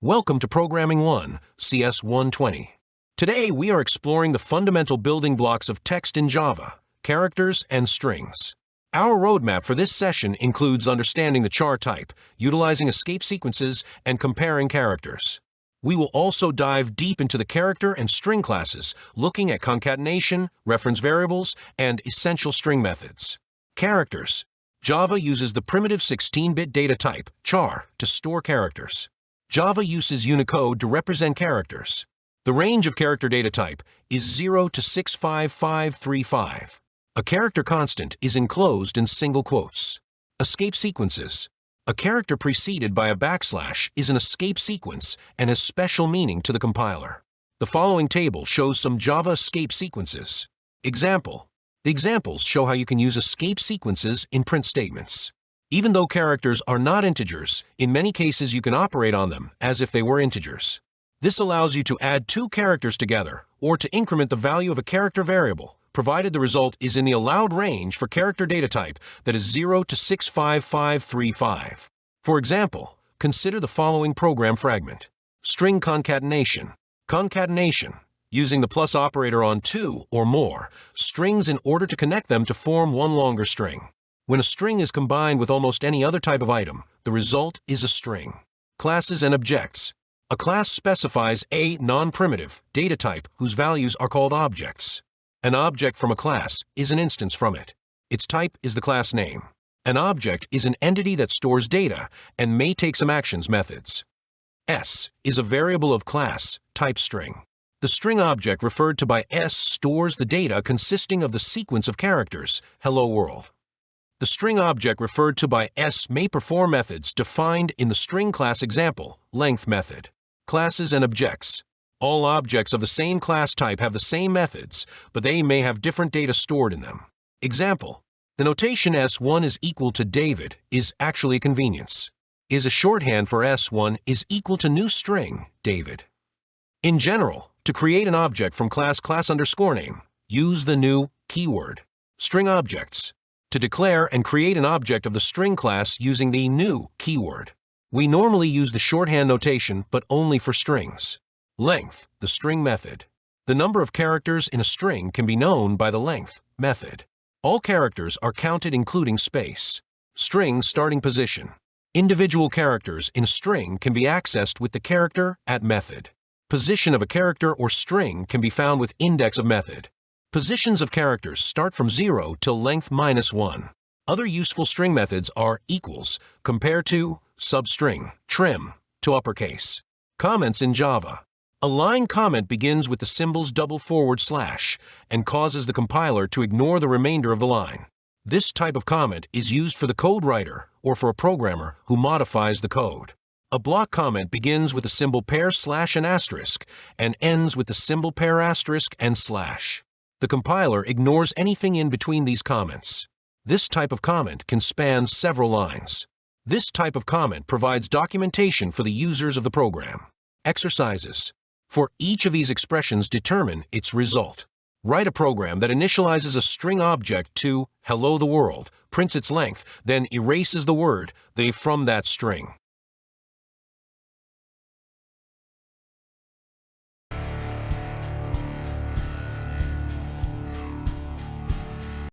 Welcome to Programming 1, CS 120. Today we are exploring the fundamental building blocks of text in Java, characters and strings. Our roadmap for this session includes understanding the char type, utilizing escape sequences, and comparing characters. We will also dive deep into the character and string classes, looking at concatenation, reference variables, and essential string methods. Characters. Java uses the primitive 16-bit data type, char, to store characters. Java uses Unicode to represent characters. The range of character data type is 0 to 65535. A character constant is enclosed in single quotes. Escape sequences. A character preceded by a backslash is an escape sequence and has special meaning to the compiler. The following table shows some Java escape sequences. Example. The examples show how you can use escape sequences in print statements. Even though characters are not integers, in many cases you can operate on them as if they were integers. This allows you to add two characters together or to increment the value of a character variable, provided the result is in the allowed range for character data type that is 0 to 65535. For example, consider the following program fragment. String concatenation. Concatenation. Using the plus operator on two or more strings in order to connect them to form one longer string. When a string is combined with almost any other type of item, the result is a string. Classes and objects. A class specifies a non-primitive data type whose values are called objects. An object from a class is an instance from it. Its type is the class name. An object is an entity that stores data and may take some actions methods. S is a variable of class, type string. The string object referred to by S stores the data consisting of the sequence of characters, hello world. The string object referred to by S may perform methods defined in the string class example, length method. Classes and objects. All objects of the same class type have the same methods, but they may have different data stored in them. Example. The notation S1 is equal to David is actually a convenience. Is a shorthand for S1 is equal to new string, David. In general, to create an object from class _name, use the new keyword. String objects. To declare and create an object of the string class using the new keyword. We normally use the shorthand notation, but only for strings. Length, the string method. The number of characters in a string can be known by the length method. All characters are counted including space. String starting position. Individual characters in a string can be accessed with the character at method. Position of a character or string can be found with index of method. Positions of characters start from 0 till length -1. Other useful string methods are equals, compare to, substring, trim, to uppercase. Comments in Java. A line comment begins with the symbols // and causes the compiler to ignore the remainder of the line. This type of comment is used for the code writer or for a programmer who modifies the code. A block comment begins with the symbol pair / and asterisk and ends with the symbol pair asterisk and /. The compiler ignores anything in between these comments. This type of comment can span several lines. This type of comment provides documentation for the users of the program. Exercises. For each of these expressions, determine its result. Write a program that initializes a string object to hello the world, prints its length, then erases the word they from that string.